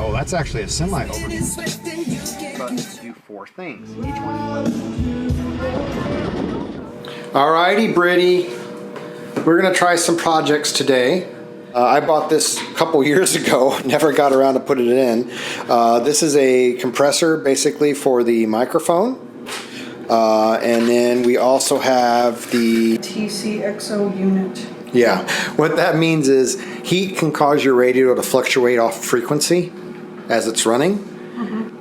Oh, that's actually a semi over. Buttons do 4 things. Each one. Alrighty, Britty. We're gonna try some projects today. I bought this a couple years ago, never got around to put it in. This is a compressor basically for the microphone. And then we also have the TCXO unit. Yeah, what that means is heat can cause your radio to fluctuate off frequency as it's running.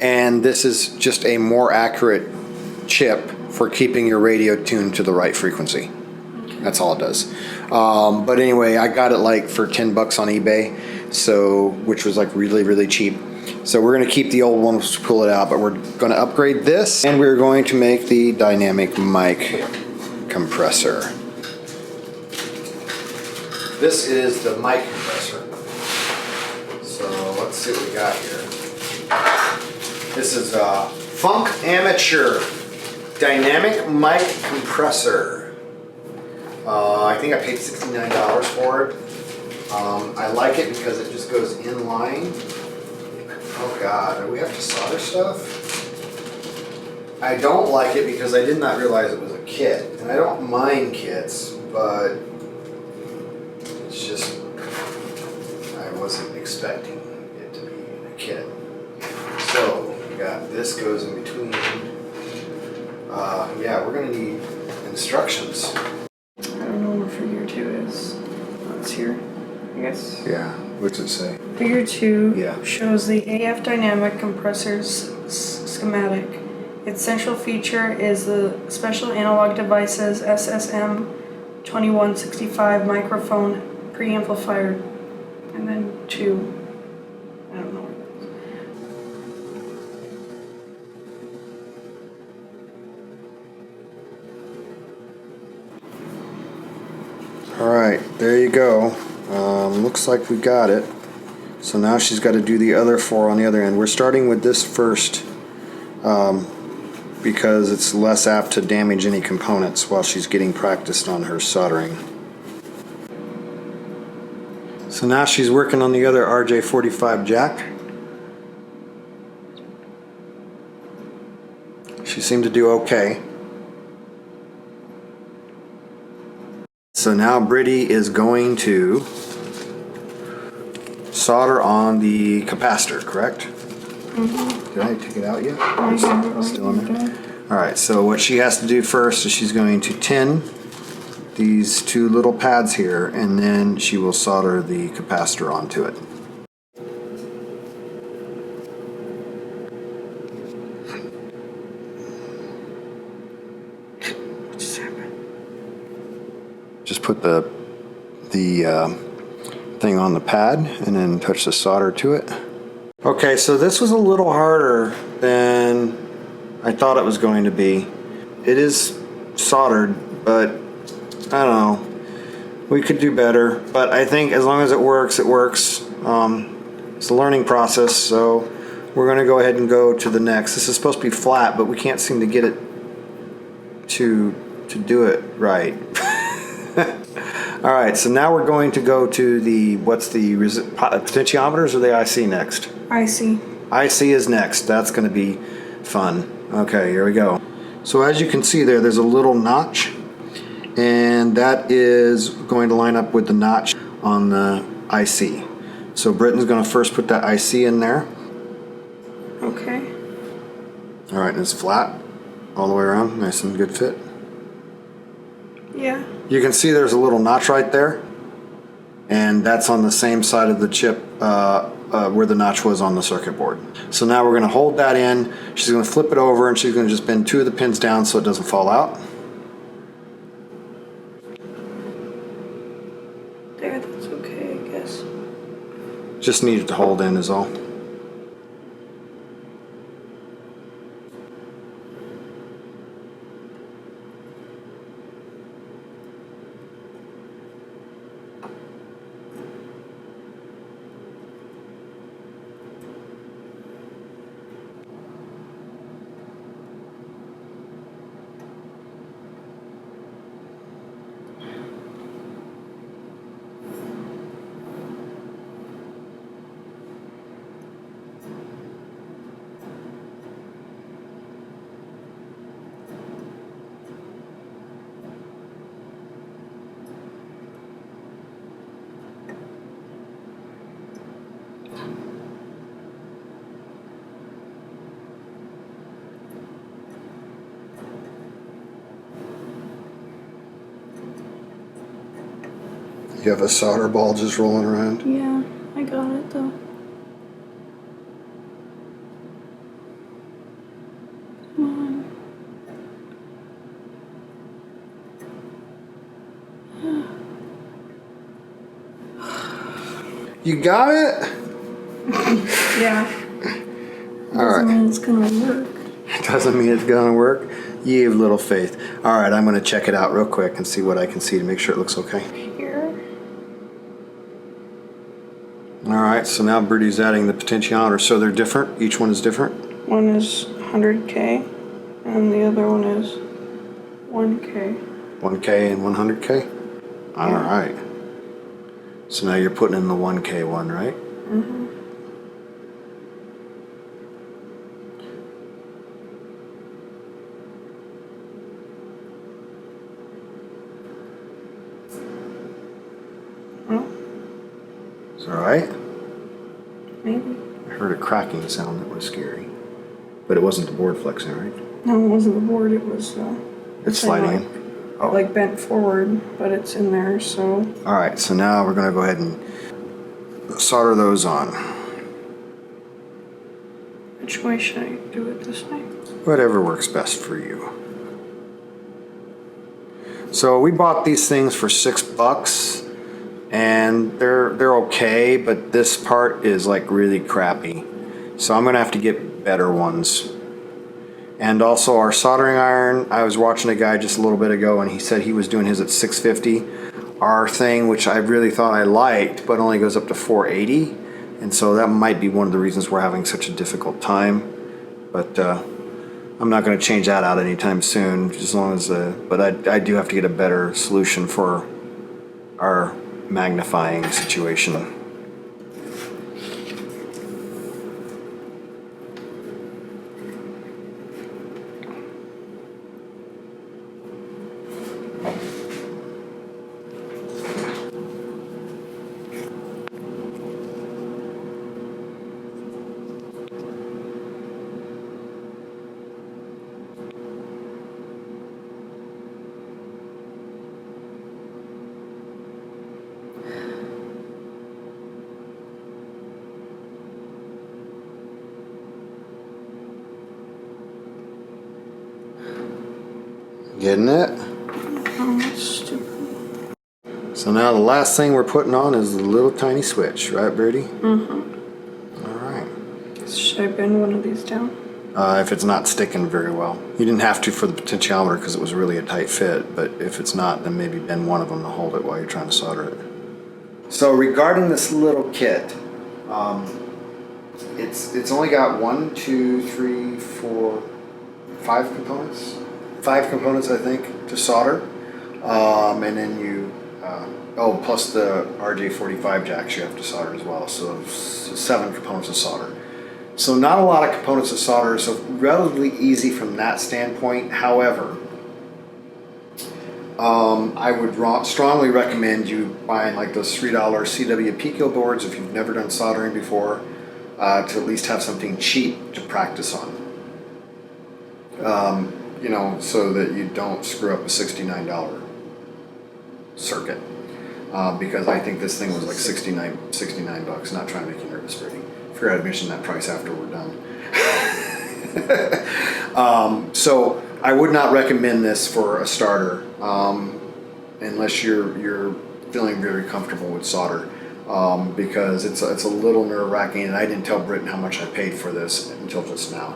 And this is just a more accurate chip for keeping your radio tuned to the right frequency. That's all it does. But anyway, I got it like for 10 bucks on eBay, so which was like really, really cheap. So we're gonna keep the old one, pull it out, but we're gonna upgrade this, and we're going to make the dynamic mic compressor. This is the mic compressor. So let's see what we got here. This is a FUNK AMATEUR dynamic mic compressor. I think I paid $69 for it. I like it because it just goes in line. Oh God, do we have to solder stuff? I don't like it because I did not realize it was a kit. And I don't mind kits, but it's just, I wasn't expecting it to be in a kit. So, we got this goes in between. Yeah, we're gonna need instructions. I don't know where figure 2 is. Oh, it's here, I guess. Yeah, what's it say? Figure 2 Yeah. shows the AF dynamic compressor's schematic. Its central feature is the special analog device's SSM 2165 microphone preamplifier, and then 2. I don't know where that is. All right, there you go. Looks like we got it. So now she's got to do the other 4 on the other end. We're starting with this first because it's less apt to damage any components while she's getting practiced on her soldering. So now she's working on the other RJ45 jack. She seemed to do okay. So now Britty is going to solder on the capacitor, correct? Did I take it out yet? Still in there? Alright, so what she has to do first is she's going to tin these 2 little pads here, and then she will solder the capacitor onto it. Just put the thing on the pad and then touch the solder to it. Okay, so this was a little harder than I thought it was going to be. It is soldered, but I don't know. We could do better, but I think as long as it works, it works. It's a learning process, so we're going to go ahead and go to the next. This is supposed to be flat, but we can't seem to get it to do it right. All right, so now we're going to go to the, what's the potentiometers or the IC next? IC. IC is next. That's going to be fun. Okay, here we go. So as you can see there's a little notch, and that is going to line up with the notch on the IC. So Britton's going to first put that IC in there. Okay. All right, and it's flat all the way around. Nice and good fit. Yeah. You can see there's a little notch right there, and that's on the same side of the chip where the notch was on the circuit board. So now we're going to hold that in. She's going to flip it over, and she's going to just bend 2 of the pins down so it doesn't fall out. There, that's okay, I guess. Just need it to hold in is all. You have a solder ball just rolling around? Yeah, I got it though. Come on. You got it? Yeah. Alright. Doesn't mean it's gonna work. It doesn't mean it's gonna work. You have little faith. Alright, I'm gonna check it out real quick and see what I can see to make sure it looks okay. Here. Alright, so now Britty's adding the potentiometer. So they're different? Each one is different? One is 100K and the other one is 1K. 1K and 100K? Alright. So now you're putting in the 1K one, right? Mm-hmm. Is that alright? Maybe. I heard a cracking sound that was scary. But it wasn't the board flexing, right? No, it wasn't the board, it was It's sliding like, in? Oh. like bent forward, but it's in there, so. Alright, so now we're going to go ahead and solder those on. Which way should I do it, this way? Whatever works best for you. So we bought these things for $6 and they're okay, but this part is like really crappy. So I'm gonna have to get better ones. And also our soldering iron, I was watching a guy just a little bit ago and he said he was doing his at 650. Our thing, which I really thought I liked, but only goes up to 480. And so that might be one of the reasons we're having such a difficult time. But I'm not going to change that out anytime soon, as long as but I do have to get a better solution for our magnifying situation. Getting it? Oh, that's stupid. So now the last thing we're putting on is the little tiny switch, right, Britty? Mm-hmm. All right. Should I bend one of these down? If it's not sticking very well. You didn't have to for the potentiometer because it was really a tight fit, but if it's not, then maybe bend one of them to hold it while you're trying to solder it. So regarding this little kit, it's only got 1, 2, 3, 4, 5 components. 5 components, I think, to solder. And then you, plus the RJ45 jacks you have to solder as well. So 7 components of solder. So not a lot of components of solder, so relatively easy from that standpoint. However, I would strongly recommend you buying like those $3 CW Pico boards if you've never done soldering before, to at least have something cheap to practice on. You know, so that you don't screw up a $69 circuit. Because I think this thing was like $69 bucks. Not trying to make you nervous, Britty. Forgot to mention that price after we're done. So I would not recommend this for a starter, unless you're feeling very comfortable with solder, because it's a little nerve-wracking, and I didn't tell Britton how much I paid for this until just now.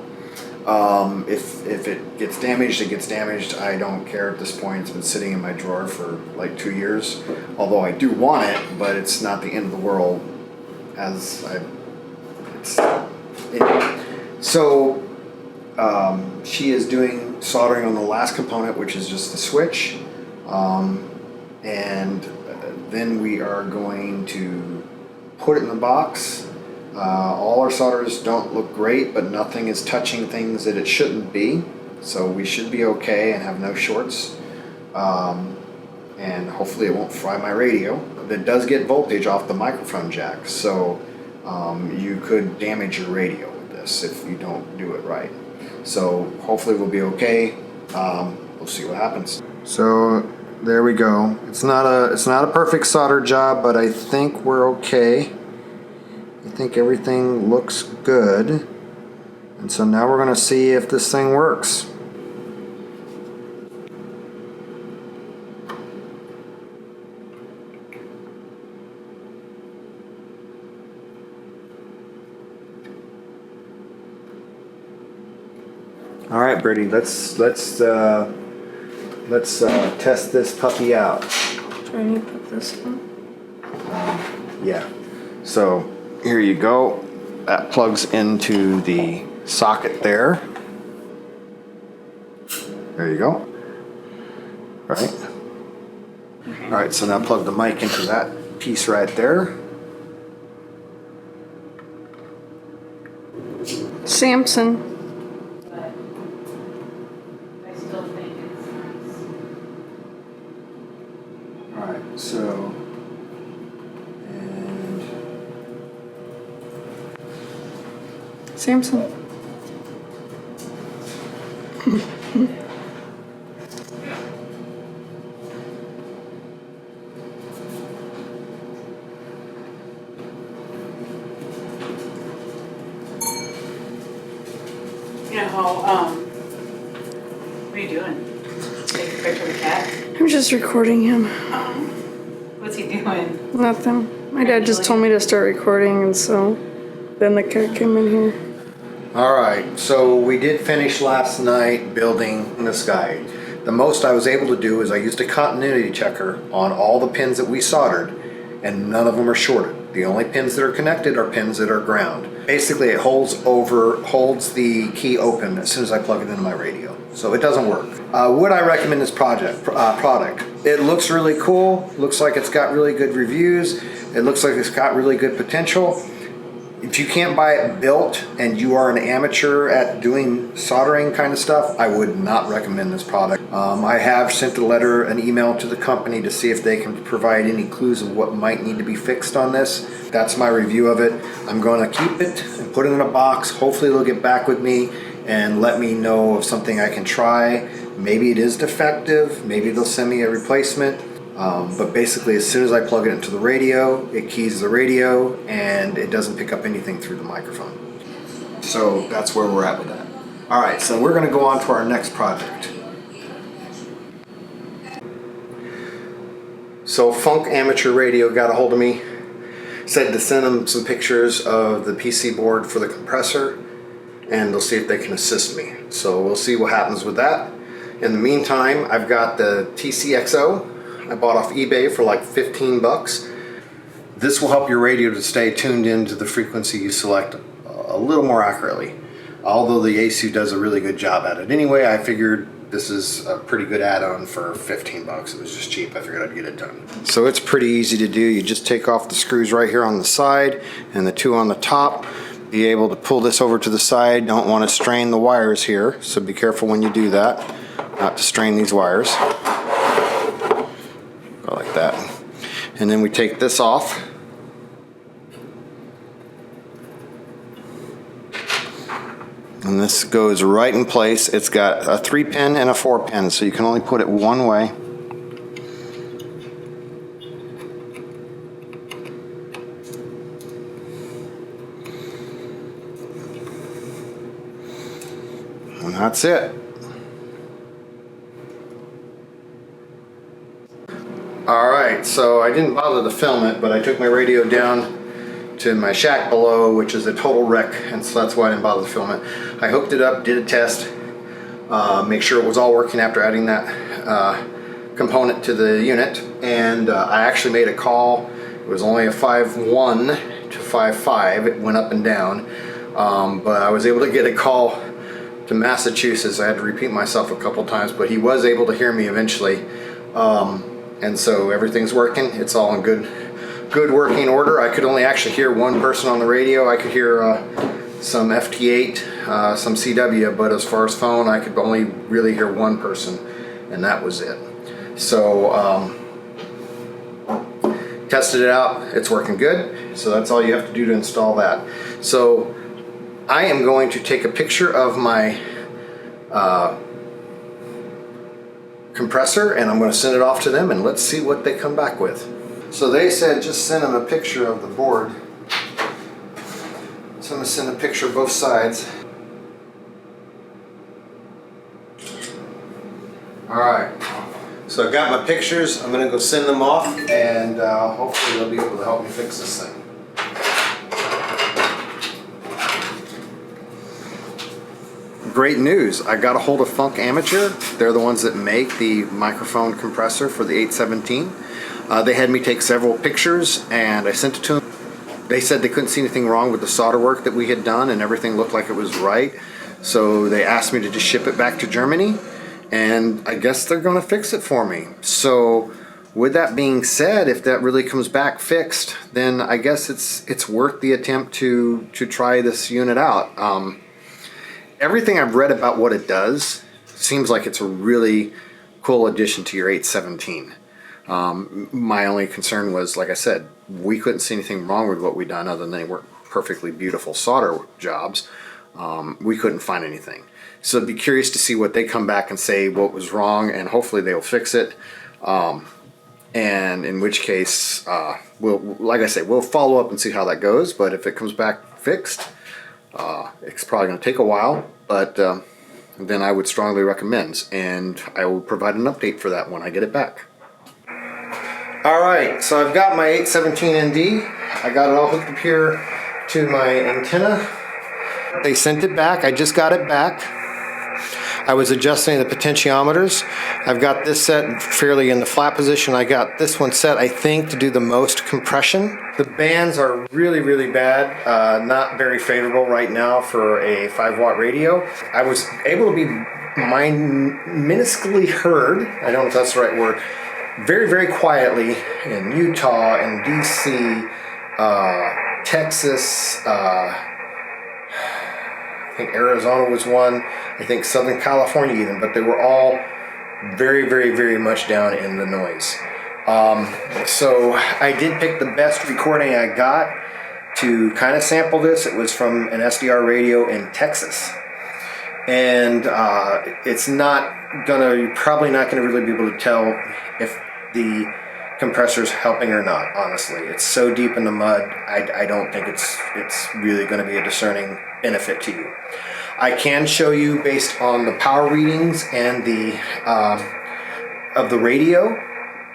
If it gets damaged, it gets damaged. I don't care at this point. It's been sitting in my drawer for like 2 years, although I do want it, but it's not the end of the world. So she is doing soldering on the last component, which is just the switch, and then we are going to put it in the box. All our solders don't look great, but nothing is touching things that it shouldn't be, so we should be okay and have no shorts, and hopefully it won't fry my radio. It does get voltage off the microphone jack, so you could damage your radio with this if you don't do it right. So hopefully we'll be okay. We'll see what happens. So there we go. It's not a perfect solder job, but I think we're okay. I think everything looks good. And so now we're going to see if this thing works. All right, Britty, let's test this puppy out. Do I need to put this in? Yeah. So here you go. That plugs into the socket there. There you go. All right. All right. So now plug the mic into that piece right there. Samson. Alright, so, and Samson. You know how, what are you doing? Taking a picture of the cat? I'm just recording him. What's he doing? Nothing. My dad just told me to start recording, and so then the cat came in here. alright, so we did finish last night building this guy. The most I was able to do is I used a continuity checker on all the pins that we soldered, and none of them are shorted. The only pins that are connected are pins that are ground. Basically, it holds the key open as soon as I plug it into my radio. So it doesn't work. Would I recommend this product? It looks really cool. Looks like it's got really good reviews. It looks like it's got really good potential. If you can't buy it built and you are an amateur at doing soldering kind of stuff, I would not recommend this product. I have sent an email to the company to see if they can provide any clues of what might need to be fixed on this. That's my review of it. I'm going to keep it and put it in a box. Hopefully they'll get back with me and let me know of something I can try. Maybe it is defective. Maybe they'll send me a replacement. But basically, as soon as I plug it into the radio, it keys the radio and it doesn't pick up anything through the microphone. So that's where we're at with that. All right, so we're going to go on to our next project. So Funk Amateur Radio got a hold of me, said to send them some pictures of the PC board for the compressor, and they'll see if they can assist me. So we'll see what happens with that. In the meantime, I've got the TCXO. I bought off eBay for like 15 bucks. This will help your radio to stay tuned into the frequency you select a little more accurately. Although the ASU does a really good job at it. Anyway, I figured this is a pretty good add-on for 15 bucks. It was just cheap. I figured I'd get it done. So it's pretty easy to do. You just take off the screws right here on the side and the two on the top. Be able to pull this over to the side. Don't want to strain the wires here, so be careful when you do that, not to strain these wires. Go like that. And then we take this off. And this goes right in place. It's got a 3-pin and a 4-pin, so you can only put it one way. And that's it. Alright, so I didn't bother to film it, but I took my radio down to my shack below, which is a total wreck, and so that's why I didn't bother to film it. I hooked it up, did a test, make sure it was all working after adding that component to the unit, and I actually made a call. It was only a 5.1 to 5.5, it went up and down, but I was able to get a call to Massachusetts. I had to repeat myself a couple times, but he was able to hear me eventually. And so everything's working. It's all in good working order. I could only actually hear one person on the radio. I could hear some FT8, some CW, but as far as phone, I could only really hear one person, and that was it. So tested it out. It's working good. So that's all you have to do to install that. So I am going to take a picture of my compressor, and I'm going to send it off to them and let's see what they come back with. So they said just send them a picture of the board. So I'm going to send a picture of both sides. Alright, so I've got my pictures. I'm going to go send them off, and hopefully they'll be able to help me fix this thing. Great news, I got a hold of Funk Amateur. They're the ones that make the microphone compressor for the 817. They had me take several pictures and I sent it to them. They said they couldn't see anything wrong with the solder work that we had done and everything looked like it was right. So they asked me to just ship it back to Germany, and I guess they're going to fix it for me. So with that being said, if that really comes back fixed, then I guess it's worth the attempt to try this unit out. Everything I've read about what it does seems like it's a really cool addition to your 817. My only concern was, like I said, we couldn't see anything wrong with what we done other than they weren't perfectly beautiful solder jobs. We couldn't find anything. So I'd be curious to see what they come back and say what was wrong, and hopefully they'll fix it. And in which case, like I say, we'll follow up and see how that goes. But if it comes back fixed, it's probably going to take a while, but then I would strongly recommend, and I will provide an update for that when I get it back. Alright, so I've got my 817ND. I got it all hooked up here to my antenna. They sent it back. I just got it back. I was adjusting the potentiometers. I've got this set fairly in the flat position. I got this one set, I think, to do the most compression. The bands are really, really bad. Not very favorable right now for a 5-watt radio. I was able to be minusculely heard, I don't know if that's the right word, very, very quietly in Utah and DC, Texas, I think Arizona was one, I think Southern California even, but they were all very, very, very much down in the noise. So I did pick the best recording I got to kind of sample this. It was from an SDR radio in Texas. And it's not gonna, you're probably not gonna really be able to tell if the compressor's helping or not, honestly. It's so deep in the mud, I don't think it's really gonna be a discerning benefit to you. I can show you based on the power readings and the of the radio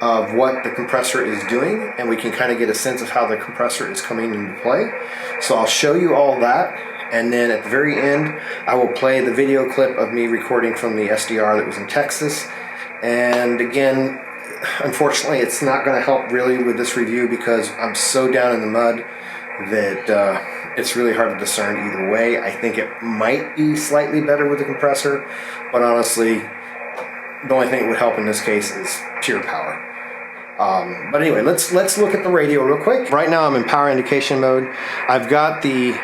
of what the compressor is doing, and we can kind of get a sense of how the compressor is coming into play. So I'll show you all that, and then at the very end I will play the video clip of me recording from the SDR that was in Texas. And again, unfortunately it's not going to help really with this review because I'm so down in the mud that it's really hard to discern either way. I think it might be slightly better with the compressor, but honestly the only thing that would help in this case is pure power. But anyway, let's look at the radio real quick. Right now I'm in power indication mode. I've got the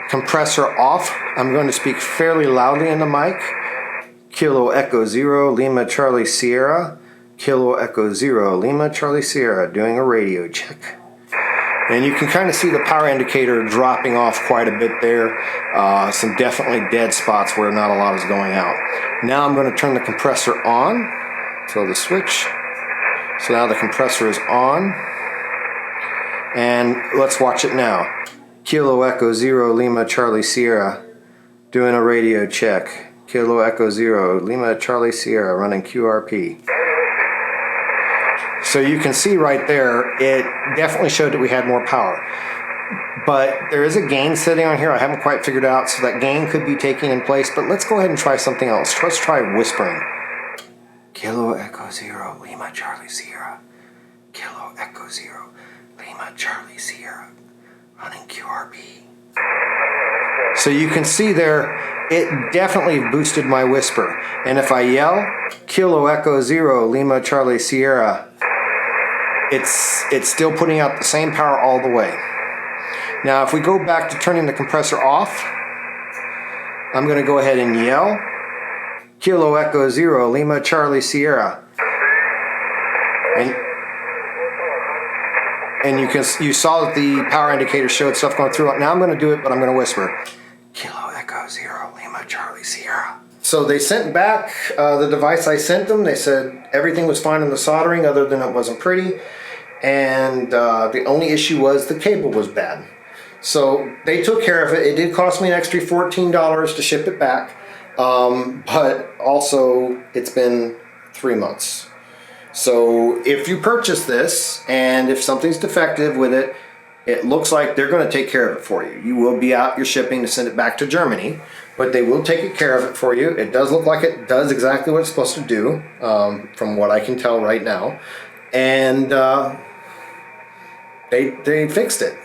compressor off. I'm going to speak fairly loudly in the mic. Kilo Echo 0 Lima Charlie Sierra. Kilo Echo 0 Lima Charlie Sierra, doing a radio check. And you can kind of see the power indicator dropping off quite a bit there. Some definitely dead spots where not a lot is going out. Now I'm going to turn the compressor on. So the switch. So now the compressor is on. And let's watch it now. Kilo Echo 0 Lima Charlie Sierra, doing a radio check. Kilo Echo 0 Lima Charlie Sierra, running QRP. So you can see right there, it definitely showed that we had more power. But there is a gain setting on here I haven't quite figured out, so that gain could be taking in place, but let's go ahead and try something else. Let's try whispering. Kilo Echo 0 Lima Charlie Sierra. Kilo Echo 0 Lima Charlie Sierra, running QRP. So you can see there, it definitely boosted my whisper. And if I yell, Kilo Echo 0 Lima Charlie Sierra, it's still putting out the same power all the way. Now if we go back to turning the compressor off, I'm going to go ahead and yell, Kilo Echo 0 Lima Charlie Sierra. And you saw that the power indicator showed stuff going through it. Now I'm going to do it, but I'm going to whisper. Kilo Echo 0 Lima Charlie Sierra. So they sent back the device I sent them. They said everything was fine in the soldering other than it wasn't pretty. And the only issue was the cable was bad. So they took care of it. It did cost me an extra $14 to ship it back. But also it's been 3 months. So if you purchase this and if something's defective with it, it looks like they're going to take care of it for you. You will be out your shipping to send it back to Germany, but they will take care of it for you. It does look like it does exactly what it's supposed to do, from what I can tell right now. And they fixed it.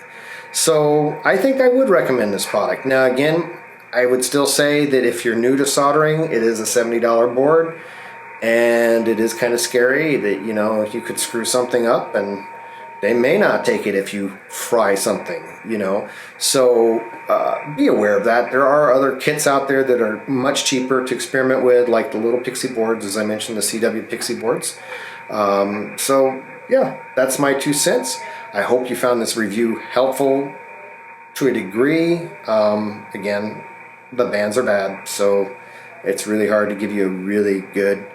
So I think I would recommend this product. Now again, I would still say that if you're new to soldering, it is a $70 board, and it is kind of scary that, you know, you could screw something up and they may not take it if you fry something, you know. So be aware of that. There are other kits out there that are much cheaper to experiment with, like the little Pixie boards, as I mentioned, the CW Pixie boards. So yeah, that's my 2 cents. I hope you found this review helpful to a degree. Again, the bands are bad, so it's really hard to give you a really good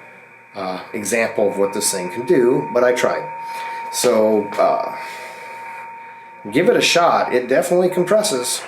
example of what this thing can do, but I tried. So give it a shot. It definitely compresses.